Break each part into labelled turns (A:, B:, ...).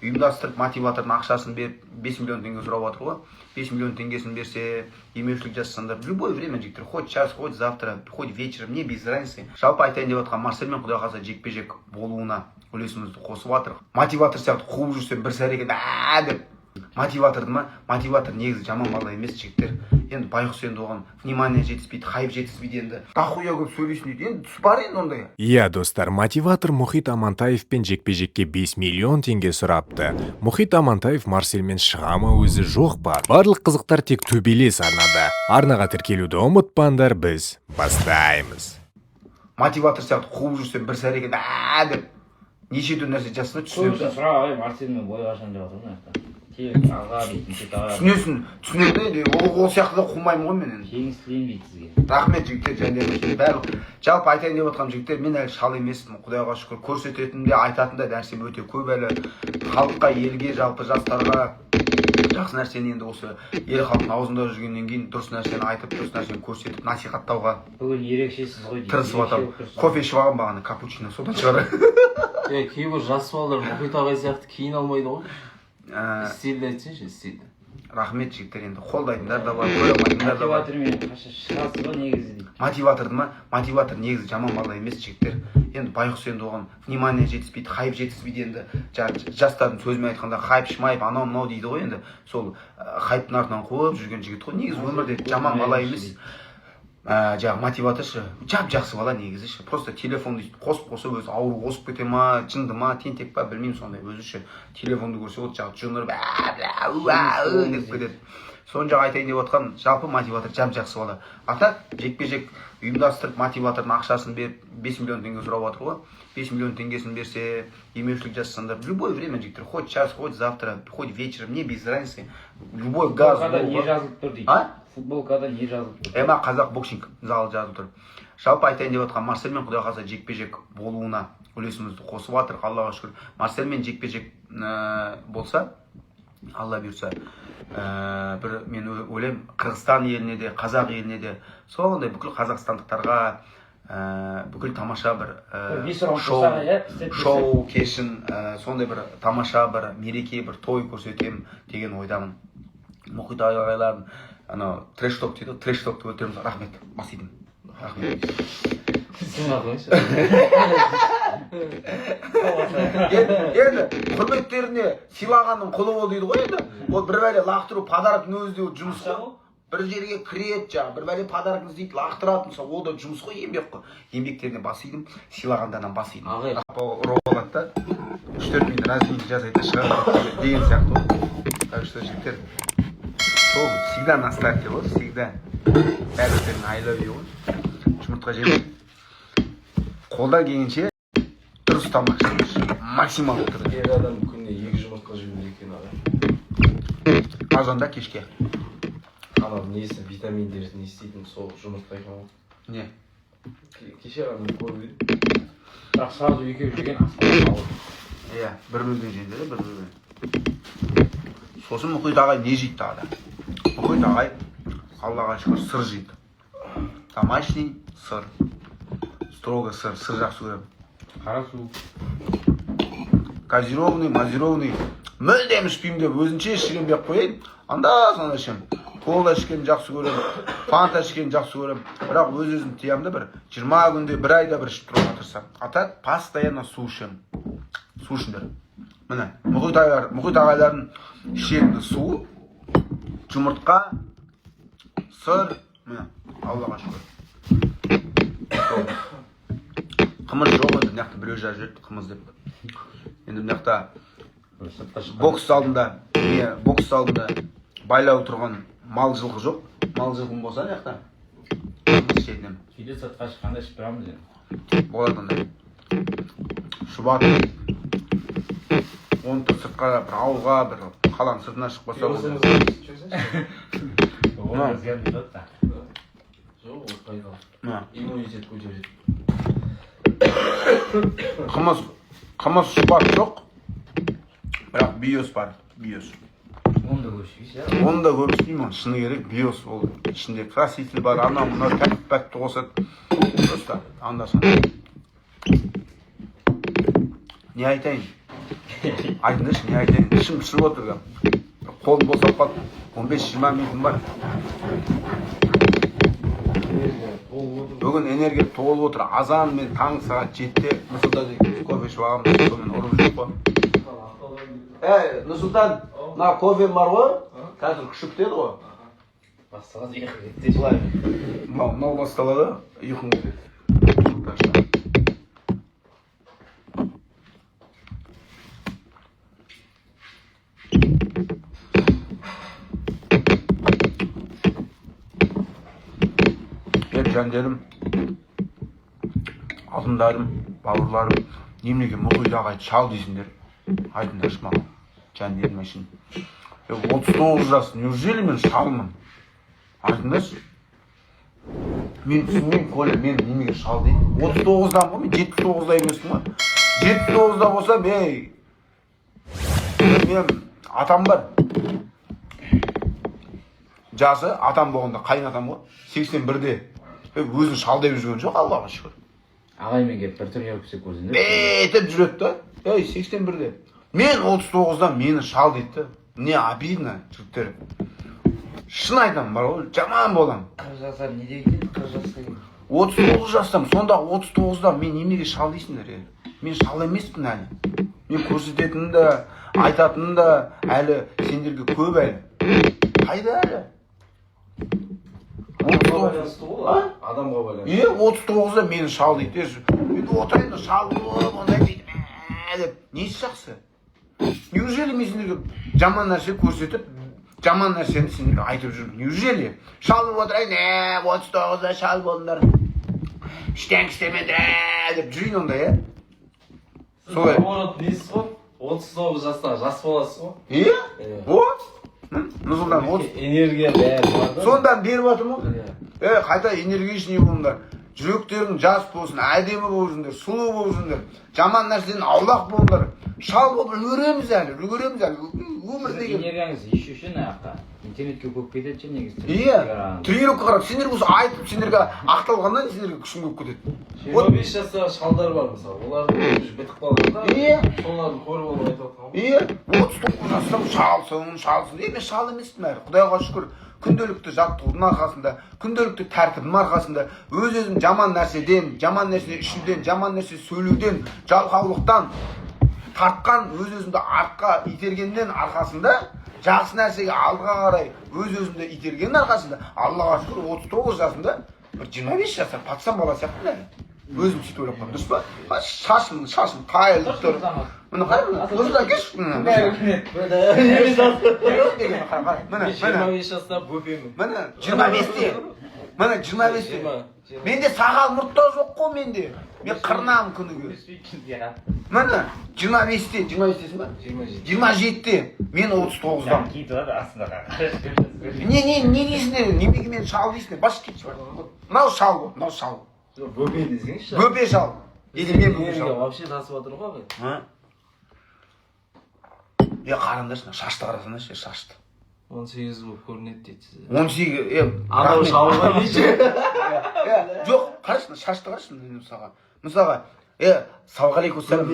A: ұйымдастырып мотиватордың ақшасын беріп 5 миллион теңге сұрап жатыр ғой. 5 миллион теңгесін берсе, демеушілік жасасаңдар, в любое время жігіттер, хоть час, хоть завтра, хоть вечером, не без разницы. Жалпы айтайын деп жатқан Марселмен құдай қаласа жекпе-жек болуына үлесімізді қосып жатыр. Мотиватор сияқты қуып жүрсе бір сәрекет деп мотиваторды ма? Мотиватор негізі жаман бала емес жігіттер. Енді байқұс енді оған внимание жетіспейді, хайп жетіспейді енді. Дахуя көп сөйлейсің дейді. Енді бар енді ондай.
B: Иә, достар, мотиватор Мұхит Амантаевпен жекпе-жекке 5 миллион теңге сұрапты. Мұхит Амантаев Марсельмен шыға ма, өзі жоқ па? Барлық қызықтар тек төбелес арнада. Арнаға тіркелуді ұмытпаңдар, біз бастаймыз.
A: Мотиватор сияқты қуып жүрсе бір сәрекет деп неше түрлі нәрсе жасына түсінемін.
C: Сұрақ, Марсельмен бой қашан деп отырмын.
A: Түсінесің, ол сияқты да қумаймын ғой мен енді.
C: Жеңіс тілеймін дейді сізге.
A: Рахмет жігіттер, және бәрі жалпы айтайын деп отырған жігіттер, мен әлі шал емеспін, құдайға шүкір. Көрсететін де, айтатын да нәрсем өте көп әлі. Халыққа, елге, жалпы жастарға жақсы нәрсені енді осы ел халықтың аузында жүргеннен кейін дұрыс нәрсені айтып, дұрыс нәрсені көрсетіп, насихаттауға
C: бүгін ерекшесіз ғой дейді.
A: тырысып жатамын. Кофе ішіп алған бағана, капучино, содан шығар.
D: Кейбір жас балалар Мұхит ағай сияқты киін алмайды ғой. Стильді айтсыншы, стильді.
A: Рахмет жігіттер, енді қолдайтындар да бар, қоймайтындар да бар.
C: Мотиватормен қаша шығасыз ба негізі дейді.
A: Мотиваторды ма? Мотиватор негізі жаман бала емес жігіттер. Енді байқұс енді оған внимание жетіспейді, хайп жетіспейді енді. Жастардың сөзімен айтқанда хайп шмайып анау мынау дейді ғой енді. Сол хайптың артынан қуып жүрген жігіт қой. Негізі өмірде жаман бала емес. Жаңағы мотиваторшы жақсы бала негізі. Просто телефонды қосып өзі ауру қосып кете ма, жынды ма, тентек па, білмеймін сондай. Өзі телефонды көрсе от жағы жонырып деп кетеді. Соны жағы айтайын деп отқан жалпы мотиватор жақсы бала. Ата жекпе-жек ұйымдастырып мотиватордың ақшасын беріп 5 миллион теңге сұрап жатыр ғой. 5 миллион теңгесін берсе, демеушілік жасасаңдар, в любое время жігіттер, хоть час, хоть завтра, хоть вечером, не без разницы. Любой газ.
C: Футболкада не жазылып тұр дейді. Футболкада не жазылып тұр.
A: Эма қазақ боксинг залы жазылып тұр. Жалпы айтайын деп отқан Марсельмен құдай қаласа жекпе-жек болуына үлесімізді қосып жатыр, Аллаға шүкір. Марсельмен жекпе-жек болса, Алла бұйырса, бір мен ойлаймын, Қырғызстан еліне де, қазақ еліне де, сондай бүкіл қазақстандықтарға бүкіл тамаша бір шоу кешін, сондай бір тамаша бір мереке, бір той көрсетем деген ойдамын. Мұхит ағайлардың анау треш-ток дейді, треш-токты өтеріміз. Рахмет, бас едім. Рахмет.
D: Сен ақыңшы.
A: Енді құрметтеріне сыйлағанның құлы бол дейді ғой енді. Ол бір бәле лақтыру, подаркын өзі де жұмыс қой. Бір жерге кірет жа, бір бәле подаркын іздейді, лақтыратын, ол да жұмыс қой, еңбек қой. Еңбектеріне бас едім, сыйлағандарынан бас едім. Ро болады да, 3-4 минут разница жасайды шығарып деген сияқты. Так что жігіттер, сол всегда на старте ғой, всегда. Бәрі айлау ғой. Жұмыртқа жемей. Қолда келгенше дұрыс тамақ жейміз. Максимал түрде.
D: Ер адам күнде 2 жұмыртқа жеуі екен аға.
A: Азанда кешке.
D: Анау несі, витаминдері не істейтін сол жұмыртқа екен ғой.
A: Не?
D: Кеше ғана көріп едім.
C: Бірақ сразу екеу жеген асқан ауыр.
A: Иә, бір бөлген жеңді, бір бөлген. Сосын Мұхит ағай не жейді тағы да? Мұхит ағай, Аллаға шүкір, сыр жейді. Домашний сыр. Строго сыр жақсы көрем.
C: Қара су.
A: Газированный, мазированный. Мүлдем ішпеймін деп өзінше ішкен бек қойайын. Анда-санда ішем. Кола ішкен жақсы көрем. Фанта ішкен жақсы көрем. Бірақ өз-өзім тиямды бір 20 күнде, бір айда бір ішіп тұруға тырысам. Ата постоянно су ішем. Су ішіңдер. Міне, Мұхит ағайлардың ішетінді су, жұмыртқа, сыр, міне, Аллаға шүкір. Қымыз жоқ еді, мынақта біреу жазып жүрді, қымыз деп. Енді мынақта бокс алдында байлау тұрған мал жылқы жоқ. Мал жылқым болса мынақта қымыз ішетінем.
C: Үйде сыртқа шыққанда ішіп тұрамыз енді.
A: Болады ондай. Шұбат. Оны сыртқа бір ауылға, бір қаланың сыртына шығып баса
C: Оны зиян дейді да.
D: Жоқ, ол пайдалы. Иммунитет көтереді.
A: Қымыз шұбат жоқ. Бірақ биос бар, биос.
C: Оны да көпшейсіз,
A: Оны да көпшеймін, шыны керек, биос ол. Ішінде краситель бар, анау мынау тәтті қосады. Просто анда-санда. Не айтайын? айтыңдаршы не айтайын, ішім пісіп отыр. Қолым босап қалды. 15-20 минутым бар. Бүгін энергия толып отыр. Азан мен таң сағат 7-те Нұрсұлтан кофе ішіп аламыз. Сонымен ұрып жүріп қой. Нұрсұлтан, мына кофем бар ғой? Қазір күшік деді ғой.
C: Басталады ұйқы кетті.
A: Былай. Мынау басталады, ұйқың кетеді. Жәндерім, алтындарым, бауырларым, немеге Мұхит ағайды шал дейсіңдер. Айтыңдаршы маған, жәндерім үшін. 39 жас, неужели мен шалмын? Айтыңдаршы. Мен түсінбеймін, Коля, мен немеге шал дейді. 39-дан ғой, мен 79-да емеспін ғой. 79-да болса, мен атам бар. Жасы атам болғанда қайын атам ғой. 81-де. Өзін шал деп жүрген жоқ, Аллаға шүкір.
C: Ағаймен келіп бір түрге өпсек көзінде.
A: Бетіп жүреді да. 81-де. Мен 39-дан мені шал дейді. Не обидно, жігіттер. Шын айтамын, бар ғой, жаман болам.
C: 40 жасар не дейді? 40 жасқа келді.
A: 39 жастам, сонда 39-да мен немеге шал дейсіңдер? Мен шал емеспін әлі. Мен көрсететінім де, айтатыным да әлі сендерге көп әлі. Қайда әлі?
D: Адамға байланысты.
A: 39-да мені шал дейді. Мен отырайын да шал болып, ондай дейді. Несі жақсы? Неужели мен сендерге жаман нәрсе көрсетіп, жаман нәрсені сендерге айтып жүрмін? Неужели? Шал болып отырайын, 39-да шал болыңдар. Іштен істемеді деп жүрейін онда, солай.
D: Наоборот, несіз ғой? 39 жастағы жас боласыз ғой?
A: Вот. Нұрсұлтан,
D: энергия бәрі бар да.
A: сондан беріп жатырмын ғой. Қайта энергичный болыңдар. Жүректерің жас болсын, әдемі болып жүріңдер, сұлу болып жүріңдер. Жаман нәрседен аулақ болыңдар. Шал болып үлгереміз әлі. Өмір деген.
C: Энергияңыз еще үшін аяққа. Интернетке көп кетеді ше негізі.
A: Тренировка қарап, сендер болса айтып, сендерге ақталғаннан сендерге күшің көп кетеді.
D: 25 жастағы шалдар бар мысалы. Олардың бітіп қалған да. Соларды көріп алып айтып жатқан ғой.
A: 39 жастан шалсың. Мен шал емеспін әлі. Құдайға шүкір. Күнделікті жаттығудың арқасында, күнделікті тәртібінің арқасында, өзім жаман нәрседен, жаман нәрсе ішуден, жаман нәрсе сөйлеуден, жалқаулықтан тартқан, өзімді артқа itергеннен арқасында, жақсы нәрсеге алдыға қарай өзімді itергеннен арқасында, Аллаға шүкір 39 жасында бір 25 жасар патсан бала сияқты әлі. Өзім сөйтіп ойлап қалдым, дұрыс па? Шашым қайылып тұр. Міне қарай, осыдан кеш.
D: Міне 25 жаста бөпемін.
A: Міне 25-те. Міне 25-те. Менде сағал мұртта жоқ қой менде. Мен қырнамын күніге. Міне 25-те. 25-тесің ба? 27-те. Мен 39-дам.
C: Кетіп ады астында.
A: Не дейсіңдер? Немеге мен шал дейсіңдер? Баш кетші бар. Мынау шал ғой, мынау шал.
D: Бөпе десеңізші.
A: Бөпе шал.
D: Энергия вообще тасып жатыр ғой.
A: Қараңдаршы, шашты қарасаңдаршы, шашты.
D: 18 болып көрінеді дейді сізде.
A: 18,
D: анау шалға дейші.
A: жоқ, қарашы, шашты қарашы мысалға, салғалейкуссалам,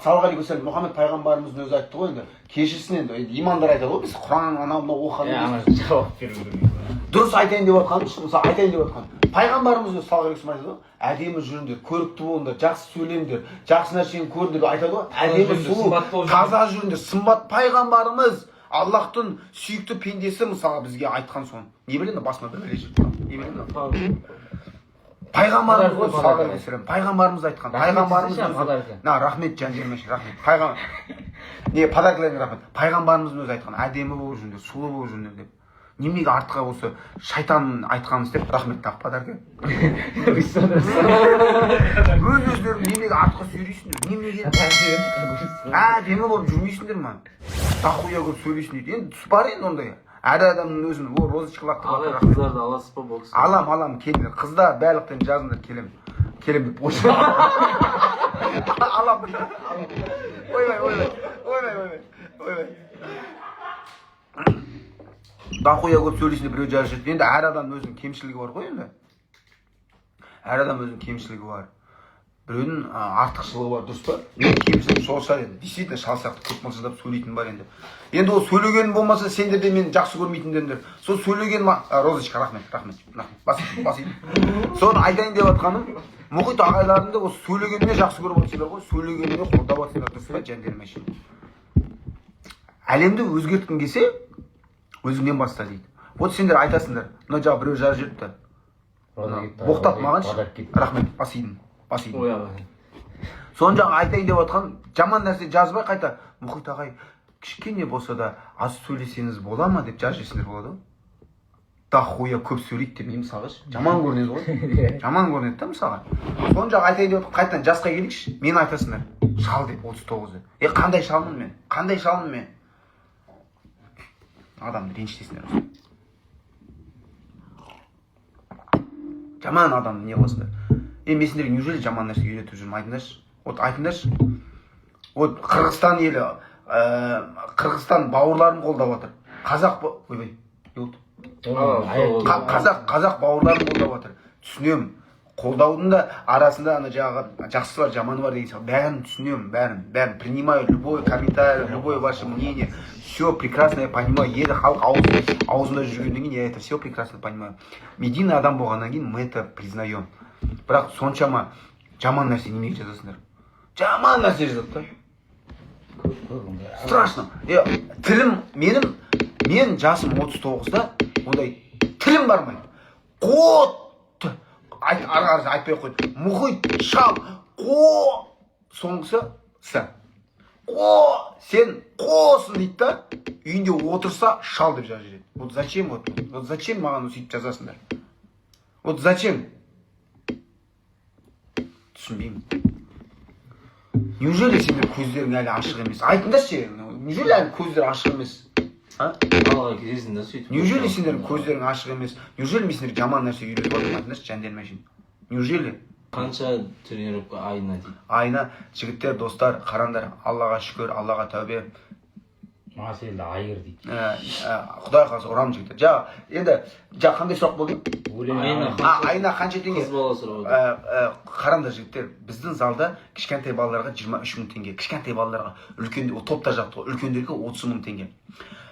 A: салғалейкуссалам, Мұхаммед пайғамбарымыздың өзі айтты ғой енді, кешірсін енді, имандар айтады ғой, біз Құран анау оқығанымыз.
C: Жауап беру керек.
A: Дұрыс айтайын деп отқаным, мысалы айтайын деп отқаным. Пайғамбарымыз өзі салғалейкуссалам айтады ғой, әдемі жүріңдер, көрікті болыңдар, жақсы сөйлеңдер, жақсы нәрсені көріңдер деп айтады ғой, әдемі сұлу, таза жүріңдер, сымбат пайғамбарымыз Аллахтың сүйікті пендесі мысалы бізге айтқан соны. Не білемін, басыма бір бәле жүріп қалды. Не білемін? Пайғамбарымыз ғой саллаллаху алейхи вассалам. Пайғамбарымыз айтқан. Пайғамбарымыз рахмет жандермеш, рахмет. Подаркаларыңа рахмет. Пайғамбарымыздың өзі айтқан, әдемі болып жүріңдер, сұлу болып жүріңдер деп. Немеге артқа осы шайтан айтқанын істеп рахмет тақ подарка. Өздерің немеге артқа сүйрейсіңдер? Немеге? Әдемі болып жүрмейсіңдер ма? Тақуя көп сөйлейсің дейді. Енді тұс бар енді ондай. Әр адамның өзінің розычкалап
D: Ағай қыздарды аласыз ба бокс?
A: Алам, келіңдер. Қыздар барлықтан жазыңдар, келем деп қойшы. Алам дейді. Ойбай. Тақуя көп сөйлейсің деп біреу жазып жүрді. Енді әр адамның өзінің кемшілігі бар ғой енді. Әр адам өзінің кемшілігі бар. біреудің артықшылығы бар, дұрыс па? Мен кейбірсін сол шығар енді, действительно шал сияқты көп мылжыңдап сөйлейтін бар енді. Енді ол сөйлегенім болмаса, сендер де мені жақсы көрмейтіндеріңдер. Сол сөйлегенім, Розочка, рахмет. Бас иdim. Соны айтайын деп жатқаным, мұхит ағайларымды осы сөйлегеніне жақсы көріп отырсыңдар ғой, сөйлегеніне қолдап отырсыңдар, дұрыс па, жандерім әшейін. Әлемді өзгерткің келсе, өзіңнен баста дейді. Вот сендер айтасыңдар, мына жағы біреу жазып жүріпті. Боқтап мағаншы. Рахмет, бас идім. Соны жаңа айтайын деп отқан, жаман нәрсе жазбай қайта, мұхит ағай, кішкене болса да аз сөйлесеңіз бола ма деп жазып болады ғой. Дохуя көп сөйлейді деп мен мысалға жаман көрінеді ғой. Жаман көрінеді да мысалға. Соны жаңа айтайын деп отқан, қайтадан жасқа келейікші, мен айтасыңдар, шал деп 39-ды. Қандай шалмын мен? Қандай шалмын мен? Адамды ренжітесіңдер. Жаман адамды не қыласыңдар? Мен сендерге неужели жаман нәрсе үйретіп жүрмін, айтыңдаршы. Вот айтыңдаршы. Вот Қырғызстан елі, Қырғызстан бауырларым қолдап жатыр. Қазақ ойбай, не болды? Қазақ бауырларым қолдап жатыр. Түсінемін. Қолдаудың да арасында ана жағы жақсы бар, жаманы бар деген сияқты. Бәрін түсінемін, бәрін принимаю, любой комментарий, любое ваше мнение. Все прекрасно я понимаю. Елі халық аузында жүргеннен кейін я это все прекрасно понимаю. Медийный адам болғаннан кейін мы это признаем. Бірақ соншама жаман нәрсе неге жазасыңдар? Жаман нәрсе жазады да. Страшно. Тілім мен жасым 39-да, ондай тілім бармайды. Қот! Ары айтпай қойды. Мұхит, шал, соңғысы сы. Сен қосың дейді да, үйінде отырса шал деп жазып жүреді. Вот зачем вот зачем маған сөйтіп жазасыңдар? Вот зачем? Түсінбеймін. Неужели сендер көздерің әлі ашық емес? Айтыңдаршы, неужели әлі көздер ашық емес? Неужели сендер көздерің ашық емес? Неужели мен сендер жаман нәрсе үйретіп отырмын, айтыңдаршы, жандерім әшейін? Неужели?
D: Қанша тренировка айына дейді?
A: Айына, жігіттер, достар, қараңдар, Аллаға шүкір, Аллаға тәубе.
C: Мәселе айыр дейді.
A: Құдай қаласа ұрамын жігіттер. Енді қандай сұрақ болды? Айына қанша теңге?
D: Қыз бала сұрап.
A: Қараңдар жігіттер, біздің залда кішкентай балаларға 23 мың теңге, кішкентай балаларға, топта жаттығы, үлкендерге 30 мың теңге.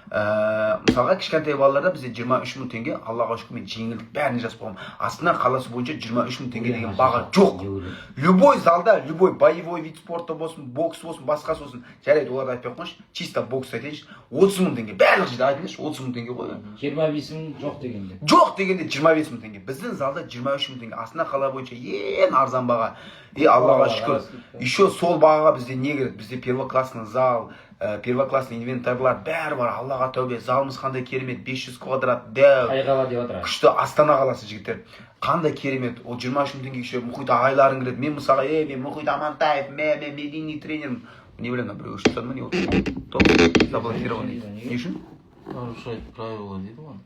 A: Мысалға кішкентай балаларда бізде 23 мың теңге, Аллаға шүкір мен жеңілдік бәріне жазып қойғам. Астана қаласы бойынша 23 мың теңге деген баға жоқ. Любой залда, любой боевой вид спорта болсын, бокс болсын, басқасы болсын, жарайды оларды айтпай қойшы, чисто бокс айтайыншы, 30 мың теңге, барлық жерде айтыңызшы, 30 мың теңге қой.
C: 25 мың жоқ дегенде.
A: Жоқ дегенде 25 мың теңге. Біздің залда 23 мың теңге. Астана қала бойынша ең арзан баға. Аллаға шүкір. Еще сол бағаға бізде не керек? Бізде первоклассный зал, первоклассный инвентарлар бәрі бар. Аллаға тәубе. Залымыз қандай керемет, 500 квадрат, дәу.
C: Қай қала деп отыр?
A: Күшті Астана қаласы жігіттер. Қандай керемет. Ол 23 мың теңге еще мұхит ағайларың келеді. Мен мысалға, мен мұхит Амантаев, мен медийный тренерім. Не білемін, біреу үшін тұтады ма не болды? Топ, заблокированный. Не үшін?
D: Нарушать правила дейді ғой.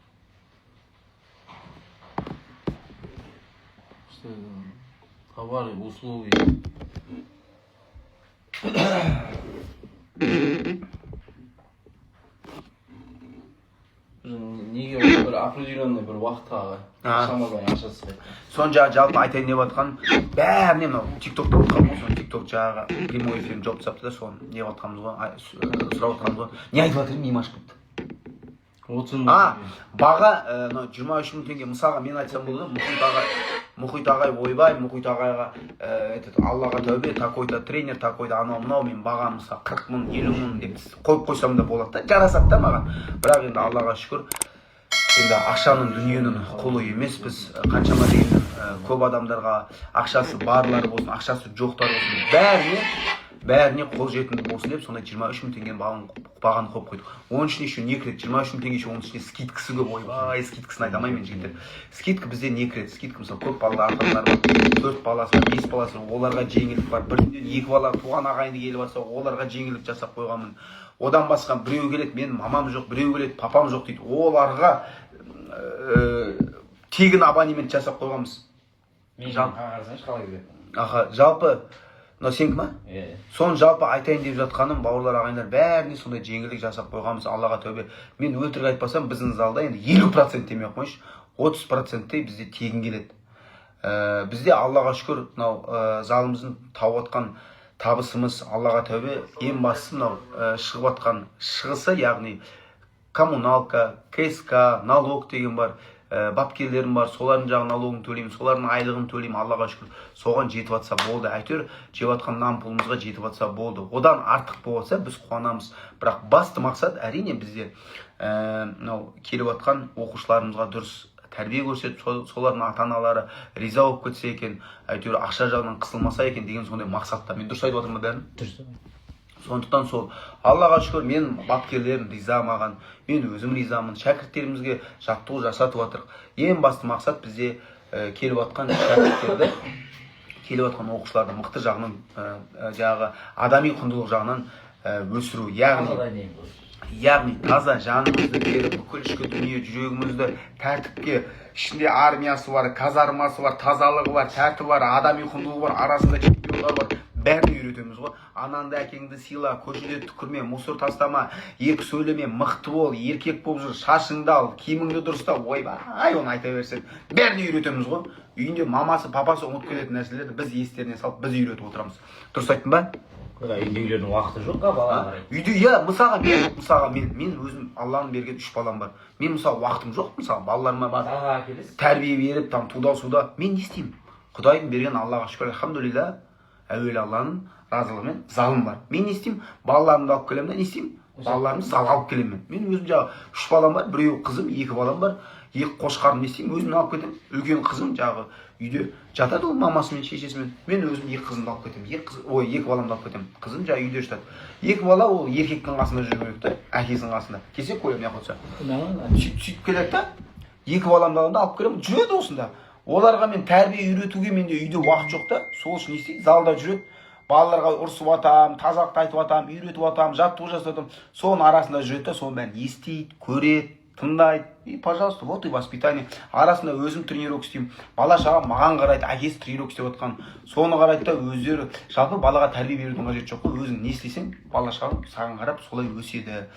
D: Что это? Товары, услуги. Неге бір определенный бір уақытқа шамадан ашасыз ғой.
A: Сон жалпы айтайын деп жатқан бәріне мынау тиктокта отырған ғой, соны тикток жағы прямой эфирін жауып тастапты да, соны не жатқанымыз ғой, сұрап жатқанымыз ғой. Не айтып жатыр, миым ашып кетті. Баға 23 мың теңге. Мысалға мен айтсам болды, мұхит ағай ойбай, мұхит ағайға Аллаға тәубе, такой-то тренер, такой-то анау мынау, мен бағам мысалы 40 мың, 50 мың деп қойып қойсам да болады да, жарасады да маған. Бірақ енді Аллаға шүкір, енді ақшаның дүниенің құлы емеспіз. Қаншама дегенмен көп адамдарға ақшасы барлары болсын, ақшасы жоқтар болсын, бәріне қол жетімді болсын деп, сонда 23 мың теңген бағаны қойып қойдық. Оның ішіне еще не кіреді? 23 мың теңге еще оның ішіне скидкасы көп. Ойбай, скидкасын айта алмаймын мен жігіттер. Скидка бізде не кіреді? Скидка мысалы көп балалы ата-аналар бар, 4 баласы бар, 5 баласы бар, оларға жеңілдік бар. Бірден 2 бала туған ағайынды келіп жатса, оларға жеңілдік жасап қойғанмын. Одан басқа біреу келеді, менің мамам жоқ, біреу келеді, папам жоқ дейді. Оларға тегін абонемент жасап қойғанбыз. Жалпы сенікі ма? Соны жалпы айтайын деп жатқаным, бауырлар ағайындар бәріне сондай жеңілдік жасап қойғанбыз, Аллаға тәубе. Мен өтірік айтпасам, біздің залда енді 50% демей қойшы, 30%-тей бізде тегін келеді. бізде Аллаға шүкір мынау залымыздың тауып атқан табысымыз, Аллаға тәубе, ең бастысы мынау шығып атқан шығысы, яғни коммуналка, КСК, налог деген бар, бапкерлерім бар, солардың жағы налогын төлеймін, солардың айлығын төлеймін, Аллаға шүкір. Соған жетіп атса болды. Әйтеуір жеп атқан нан пұлымызға жетіп атса болды. Одан артық болса біз қуанамыз. Бірақ басты мақсат әрине бізде мынау келіп атқан оқушыларымызға дұрыс тәрбие көрсетіп, солардың ата-аналары риза болып кетсе екен, әйтеуір ақша жағынан қысылмаса екен деген сондай мақсатта. Мен дұрыс айтып отырмын ба бәрін?
C: Дұрыс.
A: Сондықтан сол Аллаға шүкір, мен бапкерлерім риза маған, мен өзім ризамын, шәкірттерімізге жаттығу жасатып жатырық. Ең басты мақсат бізде келіп атқан шәкірттерді, келіп атқан оқушыларды мықты жағынан, жағы адами құндылық жағынан өсіру, яғни таза жанымызды беріп, бүкіл ішкі дүние жүрегімізді тәртіпке, ішінде армиясы бар, казармасы бар, тазалығы бар, тәртібі бар, адами құндылығы бар, арасында чемпиондар бар, бәрін үйретеміз ғой. Анаңды әкеңді сыйла, көшеде түкірме, мусор тастама, екі сөйлеме, мықты бол, еркек болып жүр, шашыңды ал, киіміңді дұрыста, ойбай, оны айта берсек, бәрін үйретеміз ғой. Үйінде мамасы, папасы ұмытып кететін нәрселерді біз естеріне салып, біз үйретіп отырамыз. Дұрыс айттым ба?
C: Үйде үйлердің уақыты жоқ қа балаға қарай.
A: Үйде, мысалға мен өзім Алланың берген 3 балам бар. Мен мысалы уақытым жоқ, мысалы балаларыма тәрбие беріп, туда суда. Мен не істеймін? Құдайдың берген Аллаға шүкір, альхамдулилля, әуелі Алланың разылығымен залым бар. Мен не істеймін? Балаларымды алып келемін, не істеймін? Балаларымды залға алып келемін. Мен өзім жағы 3 балам бар, біреу қызым, 2 балам бар. 2 қошқарым не істеймін? Өзімді алып кетемін. Үлкен қызым жағы үйде жатады ол мамасымен, шешесімен. Мен өзім 2 қызымды алып кетемін. 2 баламды алып кетемін. Қызым жағы үйде жатады. 2 бала ол еркектің қасында жүру керек та, әкесінің қасында. Келсе қоямын, не қойса. Сөйтіп келеді та, 2 баламды аламын да алып келемін. Жүреді осында. Оларға мен тәрбие үйретуге менде үйде уақыт жоқ та. Сол үшін не істейді? Залда жүреді. Балаларға ұрсып атам, тазалықты айтып атам, үйретіп атам, жаттығу жасап атам. Соның арасында жүреді та, соның бәрін естиді, көреді, тыңдайды. И, пожалуйста, вот и воспитание. Арасында өзім тренировка істеймін. Бала шаға маған қарайды, әкесі тренировка істеп отқан. Соны қарайды да өздері. Жалпы балаға тәрбие берудің қажеті жоқ қой. Өзің не істесең, бала шаға саған қарап солай өседі.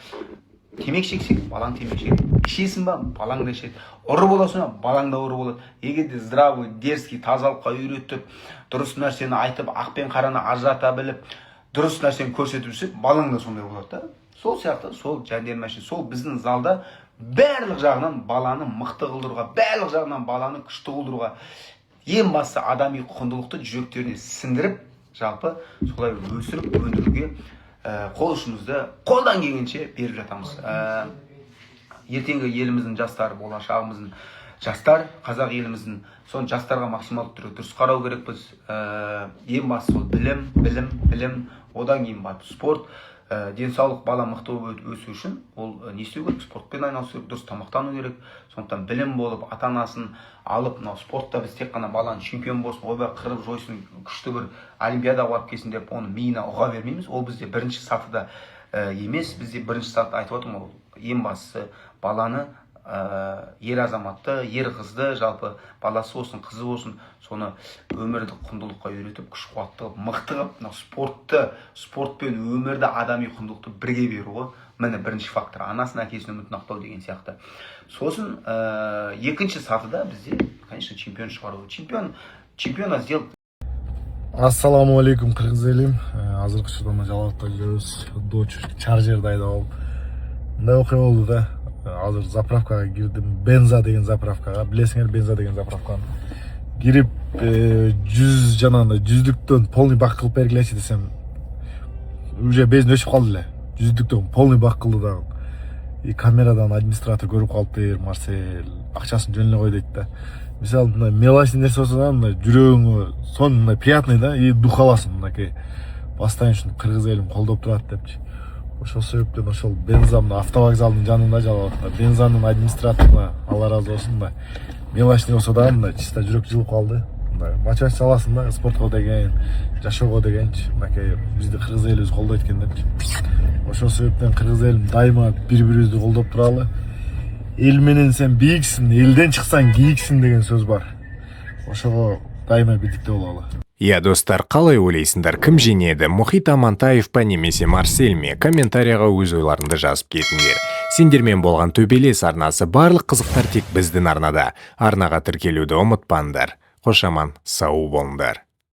A: Темекі шексең, балаң темекі шегеді. Ішесің ба, балаң да ішеді. Ұры боласың ба, балаң да ұры болады. Егер де здравый, дерзкий, тазалыққа үйретіп, дұрыс нәрсені айтып, ақ пен қараны ажырата біліп, дұрыс нәрсені көрсетіп жүрсек, балаң да сондай болады да. Сол сияқты, сол жәндер мәшін, сол біздің залда барлық жағынан баланы мықты қылдыруға, барлық жағынан баланы күшті қылдыруға, ең басты адами құндылықты жүректеріне сіңдіріп, жалпы солай өсіріп өндіруге қол ұшымызды қолдан келгенше беріп жатамыз. Ертеңгі еліміздің жастары, болашағымыздың жастар, қазақ еліміздің, соны жастарға максималды түрде дұрыс қарау керекпіз. Ең басты сол білім, одан кейін барып спорт, денсаулық. Бала мықты болып өсу үшін ол не істеу керек? Спортпен айналысу керек, дұрыс тамақтану керек. Сондықтан білім болып, ата-анасын алып, мынау спортта біз тек қана баланы чемпион болсын, ойбай қырып жойсын, күшті бір олимпиадаға барып келсін деп оны миына ұға бермейміз. Ол бізде бірінші сатыда емес, бізде бірінші сатыда айтып отырмын, ол ең бастысы баланы ер азаматты, ер қызды, жалпы баласы болсын, қызы болсын, соны өмірді құндылыққа үйретіп, күш қуатты, мықты қылып, спортпен өмірді, адами құндылықты бірге беру ғой. Міне бірінші фактор, анасын әкесін үмітін ақтау деген сияқты. Сосын екінші сатыда бізде, конечно, чемпион шығару. Чемпиона сделать.
E: Ассаламу алейкум, қырғыз елім. Азыркы шырдама жалғақта жүрөбүз. Доч чаржерді айдап алып. Мындай окуя болду да. Азыр заправкаға кирдим. Бенза деген заправкаға. Билесиңер, Бенза деген заправканы. Кирип 100 жанагындай 100-дүктөн полный бак кылып бергилечи десем, уже безин өчүп калды эле. 100-дүктөн полный бак кылды дагы. И камерадан администратор көрүп калыптыр, Марсель акчасын жөн эле кой дейт да. Мисалы, мына мелочный нерсе болсо да, мына жүрөгүңө сон мына приятный да, и дух аласың мынакей. Бастайын ушуну кыргыз элим колдоп турат депчи. Ошол себептен ошол Бенза мына автовокзалдын жанында жалгап, Бензанын администраторуна Алла разы болсун да. Мелочный болсо да, мына чисто жүрөк жылып калды. Мына мачаш саласың да, спортко деген, жашоого дегенчи, мынакей бизди кыргыз элибиз колдойт экен депчи. Ошол себептен кыргыз элим дайыма бири-бирибизди колдоп туралы. Эл менен сен бийиксиң, элден чыксаң кийиксиң деген сөз бар. Ошого дайыма бирдикте бололу.
B: Иә, достар, қалай ойлайсыңдар, кім жеңеді? Мұхит Амантаев па немесе Марсель ме? Комментарияға өз ойларыңды жазып кетіңдер. Сендермен болған төбелес арнасы, барлық қызықтар тек біздің арнада. Арнаға тіркелуді ұмытпаңдар. Qo'shaman, sау болыңдар.